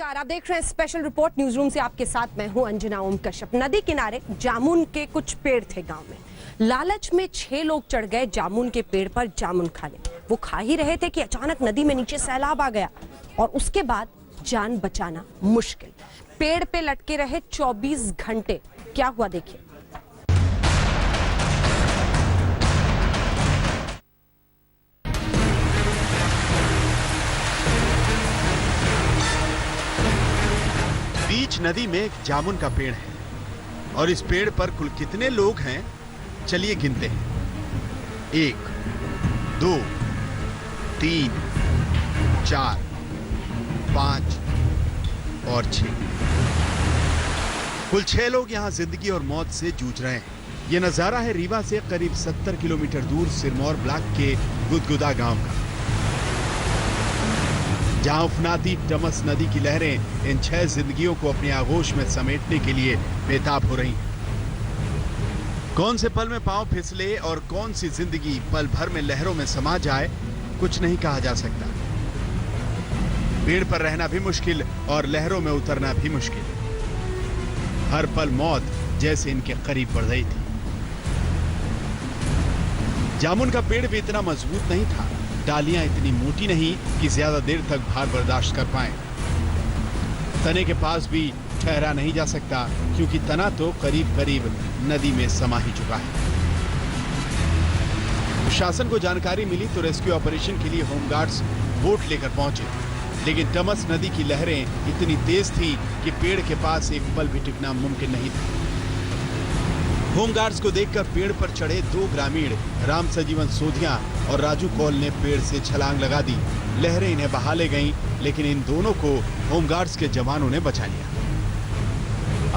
नमस्कार, आप देख रहे हैं स्पेशल रिपोर्ट न्यूज रूम से। आपके साथ मैं हूं अंजना ओम कश्यप। नदी किनारे जामुन के कुछ पेड़ थे गांव में। लालच में 6 लोग चढ़ गए जामुन के पेड़ पर जामुन खाने। वो खा ही रहे थे कि अचानक नदी में नीचे सैलाब आ गया और उसके बाद जान बचाना मुश्किल। पेड़ पे लटके रहे 24 घंटे। क्या हुआ देखिए। बीच नदी में एक जामुन का पेड़ है और इस पेड़ पर कुल कितने लोग हैं, चलिए गिनते हैं। 1, 2, 3, 4, 5 और 6। कुल 6 लोग यहां जिंदगी और मौत से जूझ रहे हैं। यह नजारा है रीवा से करीब 70 किलोमीटर दूर सिरमौर ब्लॉक के गुदगुदा गांव का, जहां उफनाती टमस नदी की लहरें इन 6 जिंदगियों को अपनी आगोश में समेटने के लिए बेताब हो रही हैं। कौन से पल में पांव फिसले और कौन सी जिंदगी पल भर में लहरों में समा जाए, कुछ नहीं कहा जा सकता। पेड़ पर रहना भी मुश्किल और लहरों में उतरना भी मुश्किल। हर पल मौत जैसे इनके करीब बढ़ रही थी। जामुन का पेड़ भी इतना मजबूत नहीं था, डालियां इतनी मोटी नहीं कि ज्यादा देर तक भार बर्दाश्त कर पाए। तने के पास भी ठहरा नहीं जा सकता क्योंकि तना तो करीब करीब नदी में समा ही चुका है। प्रशासन को जानकारी मिली तो रेस्क्यू ऑपरेशन के लिए होमगार्ड्स बोट लेकर पहुंचे, लेकिन टमस नदी की लहरें इतनी तेज थी कि पेड़ के पास एक पल भी टिकना मुमकिन नहीं था। होमगार्ड्स को देखकर पेड़ पर चढ़े 2 ग्रामीण राम सजीवन सोधिया और राजू कौल ने पेड़ से छलांग लगा दी। लहरें इन्हें बहा ले गईं, लेकिन इन दोनों को होमगार्ड्स के जवानों ने बचा लिया।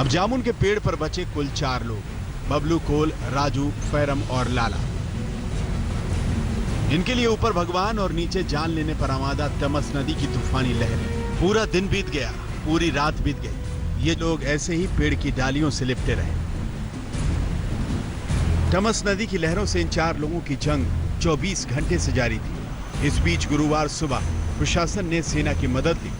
अब जामुन के पेड़ पर बचे कुल 4 लोग, बबलू कोल, राजू, फैरम और लाला। इनके लिए ऊपर भगवान और नीचे जान लेने पर आमादा तमस नदी की तूफानी लहरें। पूरा दिन बीत गया, पूरी रात बीत गई। ये लोग ऐसे ही पेड़ की डालियों से लिपटे रहे। टमस नदी की लहरों से इन 4 लोगों की जंग 24 घंटे से जारी थी। इस बीच गुरुवार सुबह प्रशासन ने सेना की मदद ली।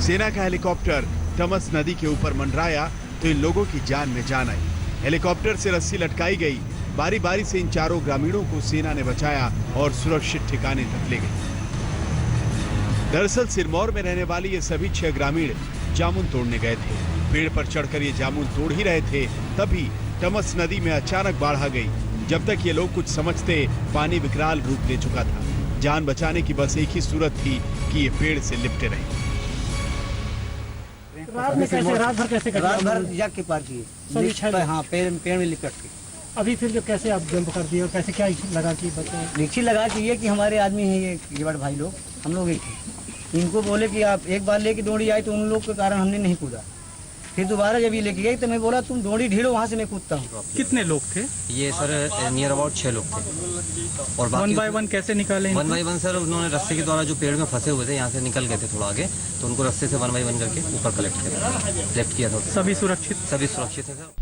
सेना का हेलीकॉप्टर टमस नदी के ऊपर मंडराया तो इन लोगों की जान में जान आई। हेलीकॉप्टर से रस्सी लटकाई गई। बारी बारी से इन 4 ग्रामीणों को सेना ने बचाया और सुरक्षित ठिकाने तक ले गई। दरअसल सिरमौर में रहने वाले ये सभी 6 ग्रामीण जामुन तोड़ने गए थे। पेड़ पर चढ़कर ये जामुन तोड़ ही रहे थे, तभी टमस नदी में अचानक बाढ़ आ गई। जब तक ये लोग कुछ समझते, पानी विकराल रूप ले चुका था। जान बचाने की बस एक ही सूरत थी कि ये पेड़ से लिपटे रहे। रात भर कैसे रात भर जग के पार किए। हाँ, पेड़ में लिपट के। अभी फिर जो कैसे आप जंप कर दिए और कैसे क्या लगा कि रिक्शी लगा के ये कि हमारे आदमी हैं ये बड़ भाई लोग, हम लोग ही थे। इनको बोले कि आप एक बार लेके डोरी आई तो उन लोग के कारण हमने नहीं कूदा। फिर दोबारा जब ये लेके गई तो मैं बोला तुम डोरी ढीलो, वहाँ से मैं कूदता हूँ। कितने लोग थे? ये सर नियर अबाउट 6 लोग थे। और 1 बाय 1 कैसे निकाले? 1 बाय 1 सर उन्होंने रस्से के द्वारा जो पेड़ में फंसे हुए थे, यहाँ से निकल गए थे थोड़ा आगे, तो उनको रस्से से 1 बाय 1 करके ऊपर कलेक्ट किया, लेफ्ट किया था। सभी सुरक्षित है सर।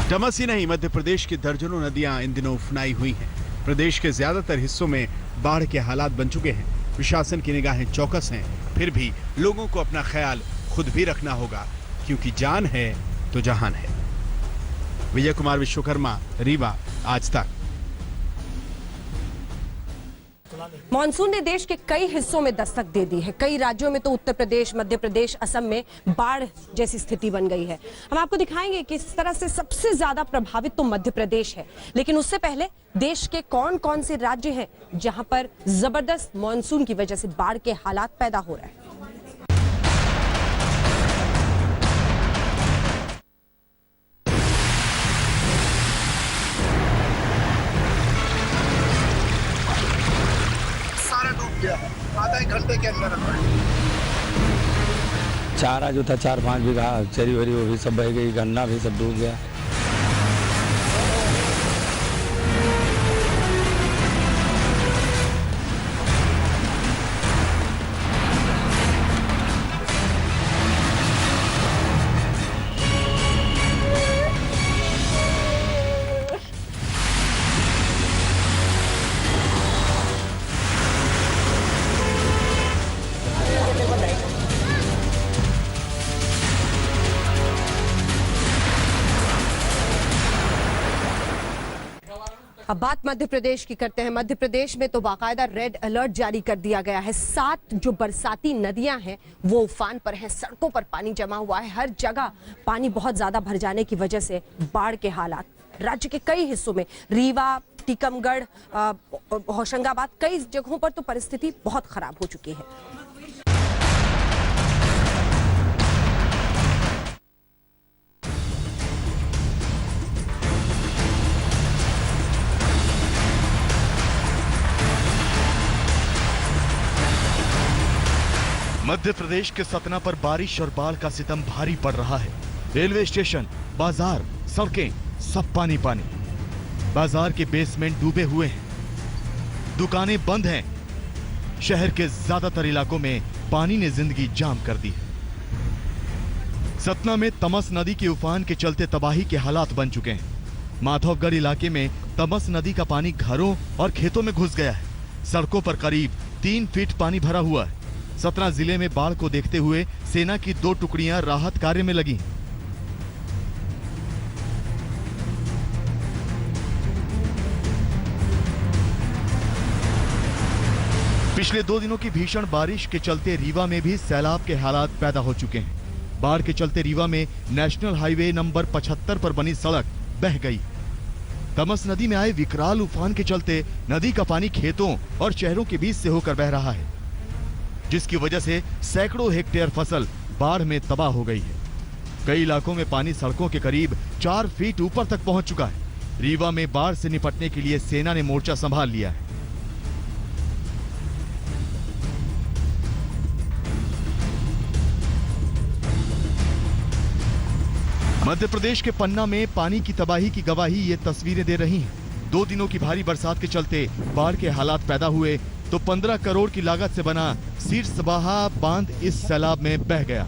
टमस ही नहीं, मध्य प्रदेश की दर्जनों नदियां इन दिनों उफनाई हुई हैं। प्रदेश के ज्यादातर हिस्सों में बाढ़ के हालात बन चुके हैं। प्रशासन की निगाहें चौकस हैं, फिर भी लोगों को अपना ख्याल खुद भी रखना होगा, क्योंकि जान है तो जहान है। विजय कुमार विश्वकर्मा, रीवा, आज तक। मॉनसून ने देश के कई हिस्सों में दस्तक दे दी है। कई राज्यों में तो उत्तर प्रदेश, मध्य प्रदेश, असम में बाढ़ जैसी स्थिति बन गई है। हम आपको दिखाएंगे कि इस तरह से सबसे ज्यादा प्रभावित तो मध्य प्रदेश है, लेकिन उससे पहले देश के कौन कौन से राज्य हैं जहां पर जबरदस्त मॉनसून की वजह से बाढ़ के हालात पैदा हो रहे हैं। आधा एक घंटे के अंदर चारा जो था 4-5 बीघा चरी वरी वो भी सब बह गई, गन्ना भी सब डूब गया। अब बात मध्य प्रदेश की करते हैं। मध्य प्रदेश में तो बाकायदा रेड अलर्ट जारी कर दिया गया है। 7 जो बरसाती नदियां हैं वो उफान पर हैं, सड़कों पर पानी जमा हुआ है, हर जगह पानी बहुत ज्यादा भर जाने की वजह से बाढ़ के हालात राज्य के कई हिस्सों में, रीवा, टीकमगढ़, होशंगाबाद, कई जगहों पर तो परिस्थिति बहुत खराब हो चुकी है। मध्य प्रदेश के सतना पर बारिश और बाढ़ का सितम भारी पड़ रहा है। रेलवे स्टेशन, बाजार, सड़कें सब पानी पानी। बाजार के बेसमेंट डूबे हुए हैं, दुकानें बंद हैं। शहर के ज्यादातर इलाकों में पानी ने जिंदगी जाम कर दी है। सतना में तमस नदी के उफान के चलते तबाही के हालात बन चुके हैं। माधवगढ़ इलाके में तमस नदी का पानी घरों और खेतों में घुस गया है। सड़कों पर करीब 3 फीट पानी भरा हुआ है। सतना जिले में बाढ़ को देखते हुए सेना की 2 टुकड़ियां राहत कार्य में लगी। पिछले 2 दिनों की भीषण बारिश के चलते रीवा में भी सैलाब के हालात पैदा हो चुके हैं। बाढ़ के चलते रीवा में नेशनल हाईवे नंबर 75 पर बनी सड़क बह गई। तमस नदी में आए विकराल उफान के चलते नदी का पानी खेतों और शहरों के बीच से होकर बह रहा है, जिसकी वजह से सैकड़ों हेक्टेयर फसल बाढ़ में तबाह हो गई है। कई इलाकों में पानी सड़कों के करीब 4 फीट ऊपर तक पहुंच चुका है। रीवा में बाढ़ से निपटने के लिए सेना ने मोर्चा संभाल लिया है। मध्य प्रदेश के पन्ना में पानी की तबाही की गवाही ये तस्वीरें दे रही हैं। 2 दिनों की भारी बरसात के चलते बाढ़ के हालात पैदा हुए तो 15 करोड़ की लागत से बना सीरसबाहा बांध इस सैलाब में बह गया।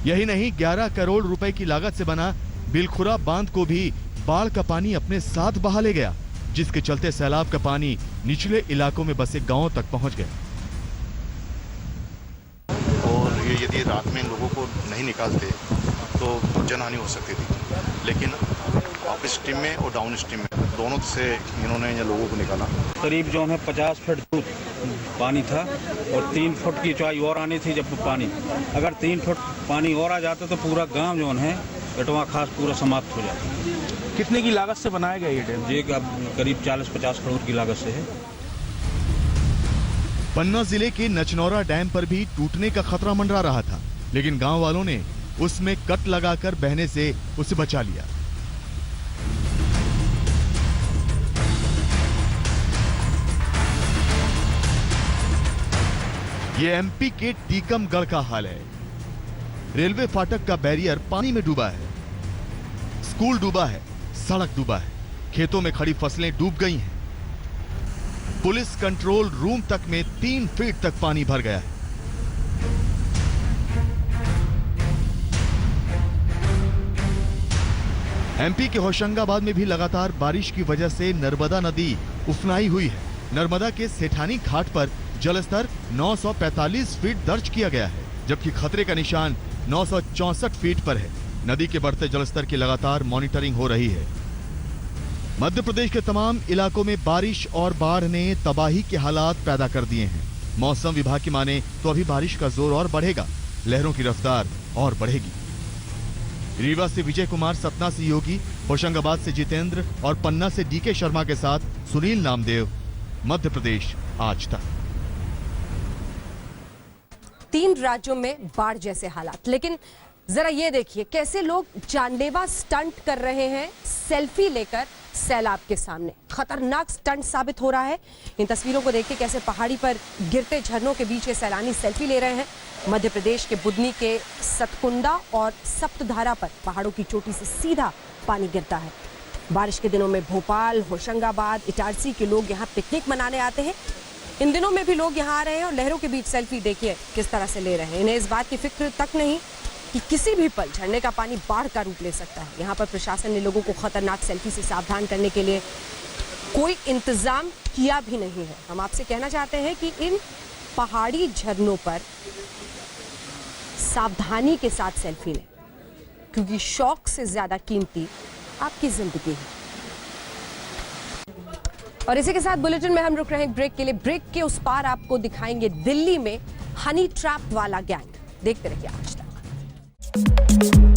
यही नहीं, 11 करोड़ रुपए की लागत से बना बिलखुरा बांध को भी बाढ़ का पानी अपने साथ बहा ले गया, जिसके चलते सैलाब का पानी निचले इलाकों में बसे गांवों तक पहुंच गया। और ये यदि रात में लोगों को नहीं निकालते तो जनहानि हो सकती थी, लेकिन अप स्ट्रीम में और डाउन स्ट्रीम में दोनों से इन्होंने ये लोगों को निकाला। करीब जो है 50 फीट दूर पानी था और 3 फुट की ऊंचाई और आनी थी। जब पानी अगर 3 फुट पानी और आ जाता तो पूरा गांव जो है कटवा खास पूरा समाप्त हो जाता। कितने की लागत से बनाया गया ये डैम? ये करीब 40-50 करोड़ की लागत से है। पन्ना जिले के नचनौरा डैम पर भी टूटने का खतरा मंडरा रहा था, लेकिन गांव वालों ने उसमें कट लगाकर बहने से उसे बचा लिया। ये एमपी के टीकमगढ़ का हाल है। रेलवे फाटक का बैरियर पानी में डूबा है, स्कूल डूबा है, सड़क डूबा है, खेतों में खड़ी फसलें डूब गई हैं। पुलिस कंट्रोल रूम तक में 3 फीट तक पानी भर गया है। एमपी के होशंगाबाद में भी लगातार बारिश की वजह से नर्मदा नदी उफनाई हुई है। नर्मदा के सेठानी घाट पर जलस्तर 945 फीट दर्ज किया गया है, जबकि खतरे का निशान 964 फीट पर है। नदी के बढ़ते जलस्तर की लगातार मॉनिटरिंग हो रही है। मध्य प्रदेश के तमाम इलाकों में बारिश और बाढ़ ने तबाही के हालात पैदा कर दिए हैं। मौसम विभाग की माने तो अभी बारिश का जोर और बढ़ेगा, लहरों की रफ्तार और बढ़ेगी। रीवा से विजय कुमार, सतना से योगी, होशंगाबाद से जितेंद्र और पन्ना से डीके शर्मा के साथ सुनील नामदेव, मध्य प्रदेश आज तक। 3 राज्यों में बाढ़ जैसे हालात, लेकिन जरा ये देखिए कैसे लोग जानलेवा स्टंट कर रहे हैं सेल्फी लेकर सैलाब के सामने। खतरनाक स्टंट साबित हो रहा है। इन तस्वीरों को देखिए कैसे पहाड़ी पर गिरते झरनों के बीच ये सैलानी सेल्फी ले रहे हैं। मध्य प्रदेश के बुदनी के सतकुंडा और सप्तधारा पर पहाड़ों की चोटी से सीधा पानी गिरता है। बारिश के दिनों में भोपाल, होशंगाबाद, इटारसी के लोग यहाँ पिकनिक मनाने आते हैं। इन दिनों में भी लोग यहाँ आ रहे हैं और लहरों के बीच सेल्फी देखिए किस तरह से ले रहे हैं। इन्हें इस बात की फिक्र तक नहीं कि किसी भी पल झरने का पानी बाढ़ का रूप ले सकता है। यहाँ पर प्रशासन ने लोगों को खतरनाक सेल्फी से सावधान करने के लिए कोई इंतजाम किया भी नहीं है। हम आपसे कहना चाहते हैं कि इन पहाड़ी झरनों पर सावधानी के साथ सेल्फी लें, क्योंकि शौक से ज्यादा कीमती आपकी जिंदगी है। और इसी के साथ बुलेटिन में हम रुक रहे हैं ब्रेक के लिए। ब्रेक के उस पार आपको दिखाएंगे दिल्ली में हनी ट्रैप वाला गैंग। देखते रहिए आज तक।